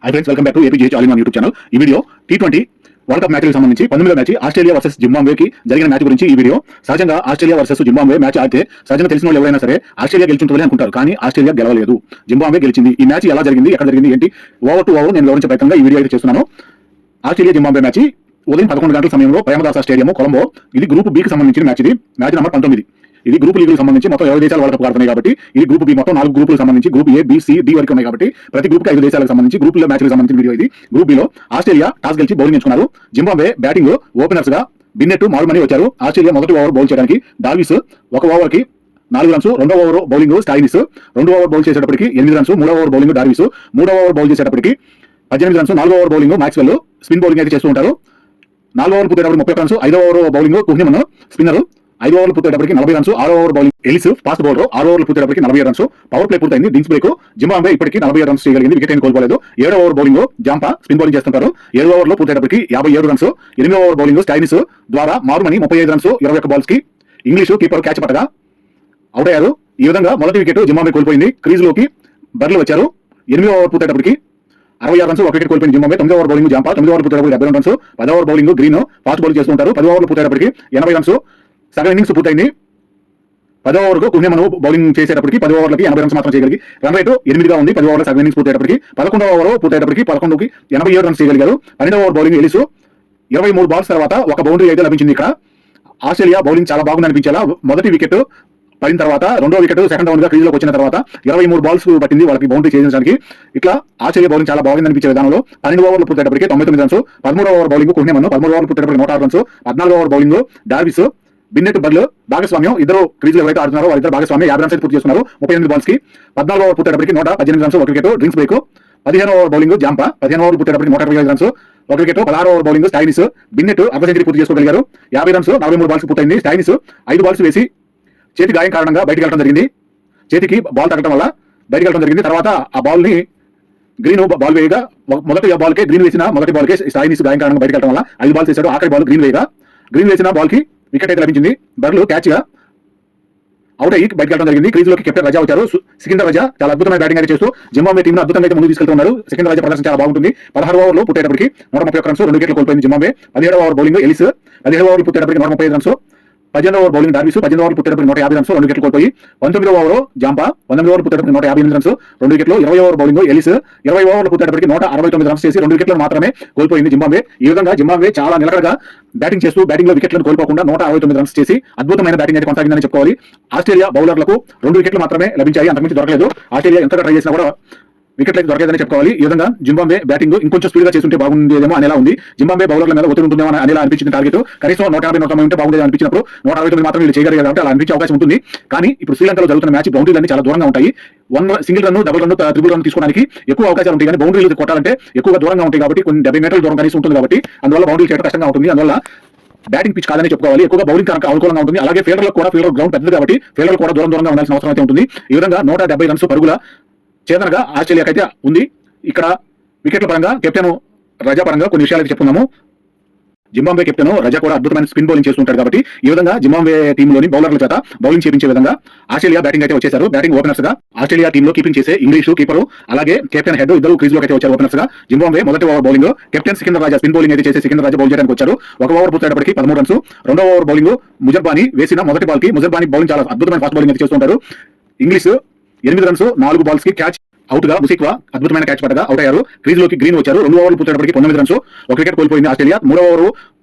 Hi friends, welcome back to APGH all in one YouTube channel. ఈ video T20 world cup మ్యాచ్లకు సంబంధించి 19వ match Australia versus జింబాబ్వేకి జరిగిన match గురించి ఈ video. సహజంగా Australia versus Zimbabwe match ఆడితే సహజంగా తెలిసిన వాళ్ళు ఎవరైనా సరే ఆస్ట్రేలియా గెలుచుంటుందని అనుకుంటారు. కానీ ఆస్ట్రేలియా గెలవలేదు, జింబాబ్వే గెలిచింది. ఈ మ్యాచ్ ఎలా జరిగింది, ఎక్కడ జరిగింది, ఏంటి ఓవర్ టు ఓవర్ నేను వివరించే ప్రయత్నంగా ఈ వీడియో అయితే చేస్తున్నాను. ఆస్ట్రేలియా జింబాబ్వే మ్యాచ్ ఉదయం 11 గంటల సమయంలో ప్రేమదాస స్టేడియం కొలంబో. ఇది గ్రూప్ బికి సంబంధించిన మ్యాచ్. ఇది మ్యాచ్ నెంబర్ 19. ఇది గ్రూప్ లీగ్లకు సంబంధించి మొత్తం 20 దేశాలు వరల్డ్ కప్ ఆడుతున్నాయి కాబట్టి ఇది గ్రూప్ బి. మొత్తం 4 గ్రూపులకు సంబంధించి group A, B, C, D వరకు ఉన్నాయి కాబట్టి ప్రతి గ్రూప్ కి 5 దేశాలకు సంబంధించి గ్రూప్ లో మ్యాచ్లకు సంబంధించిన వీడియో ఇది. గ్రూప్ బిలో ఆస్ట్రేలియా టాస్ గెలిచి బౌలింగ్ ఎంచుకున్నారు. జింబాబ్వే బ్యాటింగ్ ఓపెనర్స్ గా బిన్నెట్, మాల్మనీ వచ్చారు. ఆస్ట్రేలియా మొదటి ఓవర్ బౌల్ చేయడానికి డార్విస్ ఒక ఓవర్ కి 4 రన్స్, రెండో ఓవర్ బౌలింగ్ స్టైనిస్, రెండో ఓవర్ బౌల్ చేసేటప్పటికి 8 రన్స్, మూడో ఓవర్ బౌలింగ్ డార్విస్, మూడో ఓవర్ బౌల్ చేసేటప్పటికి 18 రన్స్, 4వ over bowling Maxwell spin bowling అయితే చేస్తూ ఉంటారు. 4వ ఓవర్ పూర్తయ్యేటప్పుడు 30 రన్స్, 5వ ఓవర్ బౌలింగ్ కుహ్నిమన్ స్పిన్నర్ 5 ఓవర్లు పూర్తయ్యేటప్పటికి 40 రన్స్, 6వ over bowling Ellis fast bowler 6 ఓవర్లు పూర్తయ్యేటప్పటికి 47 రన్స్. పవర్ ప్లే పూర్తయింది, డ్రింక్స్ బ్రేక్. జింబాబ్వే ఇప్పటికీ 47 రన్స్ చేయగలిగింది, వికెట్ ఏం కోల్పోలేదు. 7వ over bowling Zampa spin bowling చేస్తుంటారు. 7వ ఓవర్లో పూర్తయ్యేటప్పటికి 57 రన్స్. 8వ ఓవర్ బౌలింగ్ స్టైనిస్ ద్వారా మారుమని 35 రన్స్ 21 బాల్స్ కి ఇంగ్లీషు కీపర్ క్యాచ్ పట్టగా అవుట్ అయ్యారు. ఈ విధంగా మొదటి వికెట్ జింబాబ్వే కోల్పోయింది. క్రీజ్ లోకి బర్లు వచ్చారు. 8వ ఓవర్ పూర్తయ్యేటప్పటికి 66 రన్స్, 1 వికెట్ కోల్పోయింది జింబాబ్వే. 9వ ఓవర్ బౌలింగ్ జాంపా, 9వ ఓవర్ పూర్తయ్యేటప్పటికి 72 రన్స్. 10వ over bowling Green fast bowl చేస్తుంటారు. 10వ ఓవర్ పూర్తయ్యేటప్పటికి 80 రన్స్. సగం ఇన్నింగ్స్ పూర్తయింది. 10వ ఓవర్కు కుహ్నిమన్ బౌలింగ్ చేసేటప్పటికి 10 ఓవర్లకి 80 రన్స్ మాత్రం చేయగలిగి రన్ రేటు 8గా ఉంది. 10 ఓవర్ల సగం ఇన్నింగ్స్ పూర్తయ్యేటప్పటికి 11వ ఓవర్ పూర్తయ్యేటప్పటికి 11కి 87 రన్స్ చేయగలిగారు. 12వ ఓవర్ బౌలింగ్ ఎలిసు 23 బాల్స్ తర్వాత ఒక బౌండరీ అయితే లభించింది. ఇక్కడ ఆస్ట్రేలియా బౌలింగ్ చాలా బాగుంది అనిపించేలా మొదటి వికెట్ పడిన తర్వాత రెండో వికెట్ సెకండ్ రౌండ్ గా క్రీజ్ లోకి వచ్చిన తర్వాత 23 బాల్స్ పట్టింది వాళ్ళకి బౌండరీ చేయించడానికి. ఇట్లా ఆస్ట్రేలియా బౌలింగ్ చాలా బాగుంది అనిపించే విధానంలో 12 ఓవర్లు పూర్తయ్యేటప్పటికి 99 రన్స్. 13వ ఓవర్ బౌలింగ్ కుహ్నిమన్, 13వ ఓవర్ పూర్తయ్యేటప్పటికి 106 రన్స్. 14వ over bowling Dwarshuis, Bennett, Burl భాగస్వామ్యం. ఇద్దరు క్రీజ్ లో ఎవరైతే ఆడుతున్నారో వాళ్ళిద్దరు భాగస్వామ్యం 50 రన్స్ పూర్తి చేస్తున్నారు 38 బాల్స్ కి. 14వ ఓవర్ పూర్తయ్యేటప్పటికి 118 రన్స్, 1 వికెట్ డ్రింక్స్ బ్రేక్. 15వ ఓవర్ బౌలింగ్ జాంపా, 15వ ఓవర్ పూర్తయ్యేటప్పటికి 125 రన్స్, 1 వికెట్. 16వ ఓవర్ బౌలింగ్ స్టైనిస్, బిన్నెట్ అర్ధ సెంచరీ పూర్తి చేసుకోగలిగారు. 50 రన్స్, 43 బాల్స్ పూర్తయింది. స్టైనిస్ 5 బాల్స్ వేసి చేతి గాయం కారణంగా బయటికి వెళ్ళడం జరిగింది. చేతికి బాల్ తగ్గడం వల్ల బయటికి వెళ్ళడం జరిగింది. తర్వాత ఆ బాల్ ని గ్రీన్ బాల్ వేయగా మొదటి బాల్ కే గ్రీన్ వేసిన మొదటి బాల్ కే స్టైనిస్ గాయం కారణంగా బయటికి వెళ్ళడం వల్ల 5 బాల్స్ వేశాడు. ఆఖరి బాల్ గ్రీన్ వేయగా గ్రీన్ వేసిన బాల్ కి వికెట్ అయితే లభించింది. బర్లు క్యాచ్ గా అవుట్ అయ్యి బయటకు వెళ్ళడం జరిగింది. క్రీజ్ లోకి కెప్టెన్ రజా వచ్చారు. సికిందర్ రజా చాలా అద్భుతమైన బ్యాటింగ్ అయితే చేస్తూ జింబాబ్వే టీమ్ అద్భుతంగా అయితే ముందుకు తీసుకెళ్తున్నారు. సికిందర్ రజా ప్రదర్శన చాలా బాగుంటుంది. 16వ ఓవర్లో పూర్తయ్యేటప్పటికి 131 రన్స్, 2 వికెట్లు కోల్పోయింది జింబాబ్వే. 17వ ఓవర్ బౌలింగ్ ఎలిస్, 17వ ఓవర్ పూర్తయ్యేటప్పటికి 135 రన్స్. 18వ ఓవర్ బౌలింగ్ డార్విస్, 18వ ఓవర్ పూర్తయ్యేటప్పటికి 150 రన్స్, 2 వికెట్లు కోల్పోయి. 19వ ఓవర్ జాంపా, 19వ ఓవర్ పూర్తయ్యేటప్పటికి 158 రన్స్, 2 వికెట్లు. 20వ ఓవర్ బౌలింగ్ ఎలిస్ 20 ఓవర్లు పూర్తయ్యేటప్పటికి 169 రన్స్ చేసి 2 వికెట్లు మాత్రమే కోల్పోయింది జింబాబ్వే. ఈ విధంగా జింబాబ్వే చాలా నిలకడగా బ్యాటింగ్ చేస్తూ బ్యాటింగ్ లో వికెట్లను కోల్పోకుండా 169 రన్స్ చేసి అద్భుతమైన బ్యాటింగ్ అయితే కొనసాగిందని చెప్పుకోవాలి. ఆస్ట్రేలియా బౌలర్లకు 2 వికెట్లు మాత్రమే లభించాయి, అంతకుమించి దొరకలేదు. ఆస్ట్రేలియా ఎంతగా ట్రై చేసినా కూడా వికెట్లు అయితే దొరకలేదని చెప్పుకోవాలి. ఈ విధంగా జింబాబ్వే బ్యాటింగ్ ఇంకొంచెం స్పీడ్ గా చేస్తుంటే బాగుండేదేమో అనేలా ఉంది. జింబాబ్వే బౌలర్ల మీద ఒత్తిడి ఉంటుందేమో అనేలా అనిపించింది. టార్గెట్ కనీసం 150 ఉంటే బాగుండేది అనిపించినప్పుడు 169 మాత్రం వీళ్ళు చేయగలిగారు అంటే అలా అనిపించే అవకాశం ఉంటుంది. కానీ ఇప్పుడు శ్రీలంకలో జరుగుతున్న మ్యాచ్ బౌండరీలన్నీ చాలా దూరంగా ఉంటాయి. Single run, double run, triple run తీసుకోవడానికి ఎక్కువ అవకాశాలు ఉంటాయి. కానీ బౌండరీలు కొట్టాలంటే ఎక్కువగా దూరంగా ఉంటాయి కాబట్టి కొన్ని 70 మీటర్ల దూరం కనీసం ఉంటుంది కాబట్టి అందువల్ల బౌండరీ చేయడం కష్టంగా ఉంటుంది. అందువల్ల బ్యాటింగ్ పిచ్ కాదని చెప్పుకోవాలి. ఎక్కువగా బౌలింగ్ కనుక అనుకూలంగా ఉంటుంది. అలాగే ఫీల్డర్లకు కూడా ఫీల్డర్ గ్రౌండ్ పెద్దది కాబట్టి ఫీల్డర్ కూడా దూరంగా ఉండాల్సిన అవసరం అయితే ఉంటుంది. ఈ విధంగా 170 రన్స్ పరుగుల చేతనగా ఆస్ట్రేలియాకి అయితే ఉంది. ఇక్కడ వికెట్ల పరంగా కెప్టెన్ రజా పరంగా కొన్ని విషయాలు అయితే చెప్పుకున్నాము. జింబాబ్వే కెప్టెన్ రజా కూడా అద్భుతమైన స్పిన్ బౌలింగ్ చేస్తుంటారు కాబట్టి ఈ విధంగా జింబాబ్వే టీంలోని బౌలర్ల చేత బౌలింగ్ చేయించే విధంగా ఆస్ట్రేలియా బ్యాటింగ్ అయితే వచ్చేశారు. బ్యాటింగ్ ఓపెనర్స్ గా ఆస్ట్రేలియా టీంలో కీపింగ్ చేసే ఇంగ్లీషు కీపర్ అలాగే కెప్టెన్ హెడ్ ఇద్దరు క్రీజ్ లోకి అయితే వచ్చారు ఓపెనర్స్ గా. జింబాబ్వే మొదటి ఓవర్ బౌలింగ్ కెప్టెన్ సికిందర్ రాజా స్పిన్ బౌలింగ్ అయితే చేసి సికిందర్ రాజా బౌల్ చేయడానికి వచ్చారు. 1 ఓవర్ పూర్తయ్యేటప్పటికి 13 రన్స్. 2వ ఓవర్ బౌలింగ్ ముజర్బానీ వేసిన మొదటి బాల్ కి ముజర్బానీ బౌలింగ్ చాలా అద్భుతమైన ఫాస్ట్ బౌలింగ్ అయితే చేస్తుంటారు. ఇంగ్లీష్ 8 రన్స్, 4 బాల్స్ కి క్యాచ్ అవుట్ గా ముసిక్వా అద్భుతమైన క్యాచ్ పట్టగా అవుట్ అయ్యారు. క్రీజ్ లోకి గ్రీన్ వచ్చారు. 2 ఓవర్లు పూర్తయ్యేటప్పటికి 19 రన్స్, 1 వికెట్ కోల్పోయింది ఆస్ట్రేలియా. 3వ over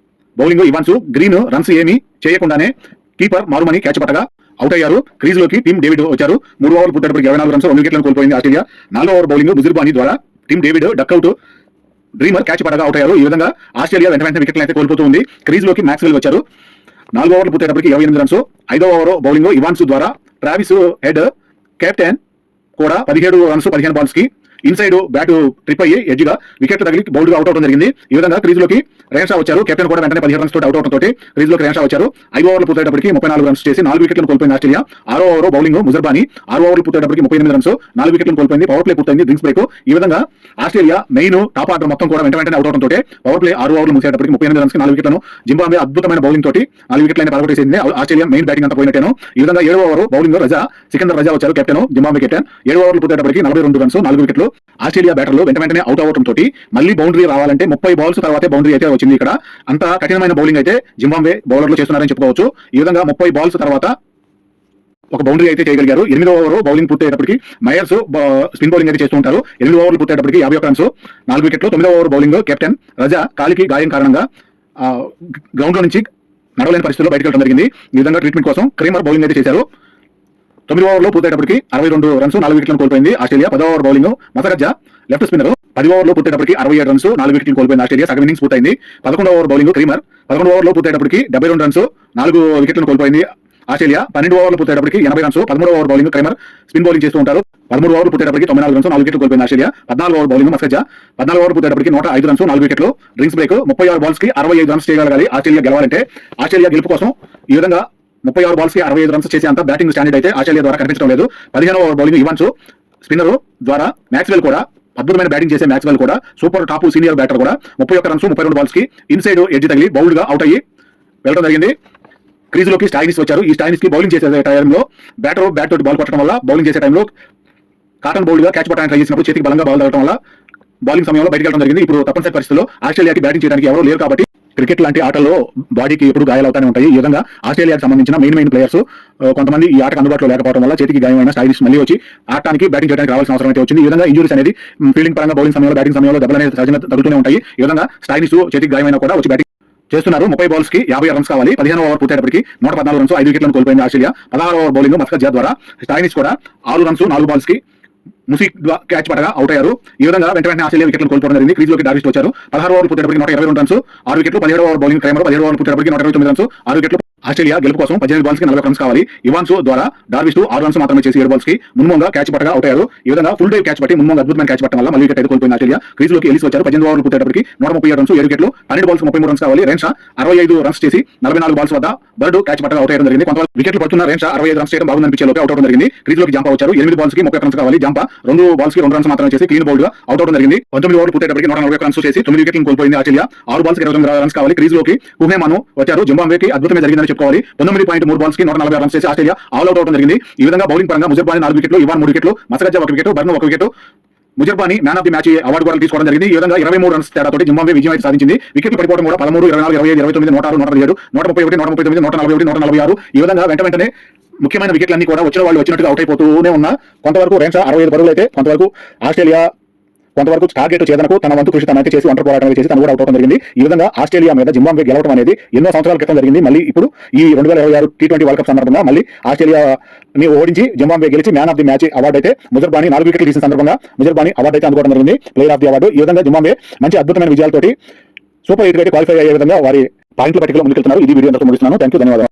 bowling Evans, green runs ఏమీ చేయకుండానే కీపర్ మారుమని క్యాచ్ పట్టగా అవుట్ అయ్యారు. క్రీజ్ లోకి టీమ్ డేవిడ్ వచ్చారు. 3 ఓవర్లు పూర్తయ్యేటప్పటికి 24 రన్స్, 2 వికెట్లను కోల్పోయింది ఆస్ట్రేలియా. 4వ ఓవర్ బౌలింగ్ బుజిర్బానీ ద్వారా Tim David duck out, Cremer catch పట్టగా అవుట్ అయ్యారు. ఈ విధంగా ఆస్ట్రేలియా వెంట వికెట్లు అయితే కోల్పోతూ ఉంది. క్రీజ్ లోకి మ్యాక్స్వెల్ వచ్చారు. 4 ఓవర్లు పూర్తయ్యేటప్పటికి 28 రన్స్. 5వ ఓవర్ బౌలింగ్ ఇవాన్స్ ద్వారా ట్రావిస్ హెడ్ కెప్టెన్ కూడా 17 రన్స్ 15 బాల్స్ కి ఇన్సైడ్ బ్యాట్ ట్రిప్ అయ్యి ఎడ్జ్ గా వికెట్ తగిలి బౌల్డ్ గా అవుట్ అవడం జరిగింది. ఈ విధంగా క్రీజ్ లోకి రేన్షా వచ్చారు. కెప్టెన్ కూడా వెంటనే 17 రన్స్ తోటి అవుట్ అవడంతో క్రీజ్ లోకి రేన్షా వచ్చారు. 5 ఓవర్లు పూర్తయ్యేటప్పటికి 34 రన్స్ చేసి 4 వికెట్లను కోల్పోయింది ఆస్ట్రేలియా. 6వ ఓవర్ బౌలింగ్ ముజర్బానీ 6 ఓవర్లు పూర్తయ్యేటప్పటికి 38 రన్స్, 4 వికెట్లను కోల్పోయింది. పవర్ ప్లే పూర్తయింది, డ్రింక్స్ బ్రేక్. ఈ విధంగా ఆస్ట్రేలియా మెయిన్ టాప్ ఆర్డర్ మొత్తం కూడా వెంటనే అవుట్ అవడంతో పవర్ ప్లే 6 ఓవర్లు ముగిసేటప్పటికి 38 రన్స్ కి 4 వికెట్లను జింబాబ్వే అద్భుతమైన బౌలింగ్ తోటి 4 వికెట్లైన పడగొట్టేసింది. ఆస్ట్రేలియా మెయిన్ బ్యాటింగ్ అంతా పోయినట్టేను. ఈ విధంగా 7వ ఓవర్ బౌలింగ్ రజా సికిందర్ రజా వచ్చారు కెప్టెన్ జింబాబ్వే కెప్టెన్. 7 ఓవర్లు పూర్తయ్యేటప్పటికి 42 రన్స్, 4 వికెట్లు. ఆస్ట్రేలియా బ్యాటర్లు వెంటనే అవుట్ అవడం తోటి మళ్ళీ బౌండరీ రావాలంటే 30 బాల్స్ తర్వాతే బౌండరీ అయితే వచ్చింది. ఇక్కడ అంత కఠినమైన బౌలింగ్ అయితే జింబాబ్వే బౌలర్లు చేస్తున్నారని చెప్పుకోవచ్చు. ఈ విధంగా 30 బాల్స్ తర్వాత ఒక బౌండరీ అయితే చేయగలిగారు. 8వ ఓవర్ బౌలింగ్ పూర్తయ్యేటప్పటికి మయర్స్ స్పిన్ బౌలింగ్ అయితే చేస్తూ ఉంటారు. 8 ఓవర్లు పూర్తయ్యేటప్పటికి 51 రన్స్ 4 వికెట్లు. 9వ ఓవర్ బౌలింగ్ కెప్టెన్ రజా కాలికి గాయం కారణంగా గ్రౌండ్ లో నుంచి నడవలేని పరిస్థితుల్లో బయటకు వెళ్ళడం జరిగింది. ఈ విధంగా ట్రీట్మెంట్ కోసం క్రీమర్ బౌలింగ్ అయితే చేశారు. 9 ఓవర్లో పూర్తయ్యేటప్పటికి 62 రన్స్ 4 వికెట్లను కోల్పోయింది ఆస్ట్రేలియా. 10వ ఓవర్ బౌలింగ్ మసగజ్జా లెఫ్ట్ స్పిన్నర్ 10 ఓవర్లో పూర్తయ్యేటప్పటికి 67 రన్స్ 4 వికెట్లను కోల్పోయింది ఆస్ట్రేలియా. సగం ఇన్నింగ్స్ పూర్తయింది. 11వ ఓవర్ బౌలింగ్ క్రీమర్ 11 ఓవర్లో పూర్తయ్యేటప్పటికి 72 రన్స్ 4 వికెట్లను కోల్పోయింది ఆస్ట్రేలియా. 12 ఓవర్లు పూర్తయ్యేటప్పటికి 80 రన్స్. 13వ over bowling Cremer spin bowling చేస్తూ ఉంటారు. 13 ఓవర్లు పూర్తయ్యేటప్పటికి 94 రన్స్ 4 వికెట్లు కోల్పోయింది ఆస్ట్రేలియా. 14వ ఓవర్ బౌలింగ్ మస్కజ్జా 14 ఓవర్ పూర్తయ్యేటప్పటికి 105 రన్స్ 4 వికెట్లు. డ్రింక్స్ బ్రేక్ 36 బాల్స్ కి 65 రన్స్ చేయగలగాలి ఆస్ట్రేలియా గెలవాలంటే. ఆస్ట్రేలియా గెలుపు కోసం ఈ విధంగా 36 బాల్స్ కి 65 రన్స్ చేసే అంత బ్యాటింగ్ స్టాండర్డ్ అయితే ఆస్ట్రేలియా ద్వారా కనిపించడం లేదు. 15వ ఓవర్ బౌలింగ్ ఇవాన్స్ స్పిన్నర్ ద్వారా మ్యాక్స్వెల్ కూడా అద్భుతమైన బ్యాటింగ్ చేసే మ్యాక్స్వెల్ కూడా సూపర్ టాప్ సీనియర్ బ్యాటర్ కూడా 31 రన్స్ 32 బాల్స్ కి ఇన్సైడ్ ఎడ్జ్ తగిలి బౌల్డ్ గా అవుట్ అయ్యి వెళ్ళడం జరిగింది. క్రీజులోకి స్టాయినిస్ వచ్చారు. ఈ స్టాయినిస్ కి బౌలింగ్ చేసే టైంలో బ్యాట్ తోటి బాల్ కొట్టడం వల్ల బౌలింగ్ చేసే టైంలో కాటన్ బౌల్డ్ గా క్యాచ్ పట్టడానికి ట్రై చేసినప్పుడు చేతికి బలంగా బాల్ తగ్గడం వల్ల బౌలింగ్ సమయంలో బయటకు వెళ్ళడం జరిగింది. ఇప్పుడు తప్పనిసరి పరిస్థితుల్లో ఆస్ట్రేలియాకి బ్యాటింగ్ చేయడానికి ఎవరూ లేరు కాబట్టి క్రికెట్ లాంటి ఆటల్లో బాడీకి ఎప్పుడు గాయాలవుతానే ఉంటాయి. ఈ విధంగా ఆస్ట్రేలియాకి సంబంధించిన మెయిన్ ప్లేయర్స్ కొంతమంది ఈ ఆటకు అందుబాటులో లేకపోవడం వల్ల చేతికి గాయమైన స్టైలిష్ మళ్ళీ వచ్చి ఆడటానికి బ్యాటింగ్ చేయడానికి రావాల్సిన అవసరం అయితే వచ్చింది. ఈ విధంగా ఇంజురీస్ అనేది ఫీల్డింగ్ పరంగా బౌలింగ్ సమయంలో బ్యాటింగ్ సమయంలో దెబ్బలు అనేది సహజంగా తగ్గుతూనే ఉంటాయి. ఈ విధంగా స్టైలిష్ చేతికి గాయమైన కూడా వచ్చి బ్యాటింగ్ చేస్తున్నారు. 30 బాల్స్ కి 50 రన్స్ కావాలి. 15వ ఓవర్ పూర్తయ్యేటప్పటికి 114 రన్స్ 5 వికెట్లను కోల్పోయింది ఆస్ట్రేలియా. 16వ ఓవర్ బౌలింగ్ మస్కజ్జా ద్వారా స్టైనిస్ కూడా 6 రన్స్ 4 బాల్స్ కి ముసిక్ క్యాచ్ పడగా అవుట్ అయ్యారు. ఈ విధంగా వెంటనే ఆస్ట్రేలియా వికెట్లను కోల్పోవడం జరిగింది. క్రీజ్లోకి డార్విస్ట్ వచ్చారు. 16 ఓవర్ పూర్తయ్యేటప్పటికి 122 రన్స్ 6 వికెట్లు. 17వ ఓవర్ బౌలింగ్ క్రైమర్ 17 ఓవర్ పూర్తయ్యేటప్పటికి 129 రన్స్ 6 వికెట్లు. ఆస్ట్రేలియా గెలుపు కోసం 18 బాల్స్ కి 40 రన్స్ కావాలి. ఇవాన్స్ ద్వారా డార్విస్ట్ 6 రన్స్ మాత్రమే చేసి 7 బాల్స్ కి మున్మంగా క్యాచ్ పట్టగా అవుట్ అయ్యారు. ఈ విధంగా ఫుల్ డైవ్ క్యాచ్ పట్టి మున్మంగా అద్భుతమైన క్యాచ్ పట్టడం వల్ల మళ్ళీ వికెట్ అయితే కోల్పోయింది ఆస్ట్రేలియా. క్రీజ్లోకి ఎలిసి వచ్చారు. 18 ఓవర్లు పూర్తయ్యేటప్పటికి 137 రన్స్ 7 వికెట్లు. 12 బాల్స్ 33 రన్స్ కావాలి. రెన్షా 65 రన్స్ చేసి 44 బాల్స్ వద్ద బర్డ్ క్యాచ్ పట్టగా అవుట్ అయ్యడం జరిగింది. కొంత వికెట్లు పడుతున్న రెన్షా 65 రన్స్ చేయడం బాగుందనిపించే లోపే అవుట్ అవడం జరిగింది. క్రీజ్లోకి జాంపా వచ్చారు. 8 బాల్స్ కి 30 రన్స్ కావాలి. జాంపా 2 బాల్స్ కి 2 రన్స్ మాత్రమే చేసి క్లీన్ బౌల్డ్ గా అవుట్ అవడం జరిగింది. 19 ఓవర్లు పూర్తయ్యేటప్పటికి 140 రన్స్ చేసి 9 వికెట్లను కోల్పోయింది ఆస్ట్రేలియా. 6 బాల్స్ కి 29 రన్స్ కావాలి. క్రీజ్లోకి కుహేమాను వచ్చారు. జింబాబ్వేకి అద్భుతమే జరిగిందని చెప్పుకోవాలి. 19.3 బాల్స్ కి 140 రన్స్ చేసి ఆస్ట్రేలియా ఆల్ అవుట్ అవడం జరిగింది. ఈ విధంగా బౌలింగ్ పరంగా ముజర్బానీ 4 వికెట్లు, ఇవాన్ 3 వికెట్లు, మసగజ్జా 1 wicket, burn 1 wicket. ముజర్బానీ man of the match award కూడా తీసుకోవడం జరిగింది. ఈ విధంగా 23 రన్స్ తేడాతోటి జింబాబ్వే విజయం అయితే సాధించింది. వికెట్లు పడిపోవడం కూడా 13, 24, 25, 29, 106, 117, 131, 139, 141, 146. ఈ విధంగా వెంటనే ముఖ్యమైన వికెట్లన్నీ కూడా వచ్చిన వాళ్ళు వచ్చినట్టుగా అవుట్ అయిపోతూనే ఉన్నా కొంతవరకు రెన్షా 65 పరుగులు అయితే కొంతవరకు ఆస్ట్రేలియా కొంతవరకు టార్గెట్ చేదనకు తన వంతు కృషి తనైతే చేసి ఒంటరి పోరాటం చేసి తను కూడా అవుట్ అవడం జరిగింది. ఈ విధంగా ఆస్ట్రేలియా మీద జింబాబ్వే గెలవడం అనేది ఎన్నో సంవత్సరాల క్రితం జరిగింది. మళ్ళీ ఇప్పుడు ఈ 2026 T20 వరల్డ్ కప్ సందర్భంగా మళ్ళీ ఆస్ట్రేలియాని ఓడించి జింబాబ్వే గెలిచి man of the match award అయితే ముజర్బానీ 4 వికెట్లు తీసిన సందర్భంగా ముజర్బానీ అవార్డు అయితే అందుకోవడం జరిగింది, ప్లేయర్ ఆఫ్ ది అవార్డు. ఈ విధంగా జింబాబ్వే మంచి అద్భుతమైన విజయాలతోటి సూపర్ 8 అయితే క్వాలిఫై అయ్యే విధంగా వారి పాయింట్ల పట్టికలో ముందుకెళ్తున్నారు. ఇది వీడియో ముగిస్తున్నాను. థాంక్యూ, ధన్యవాదాలు.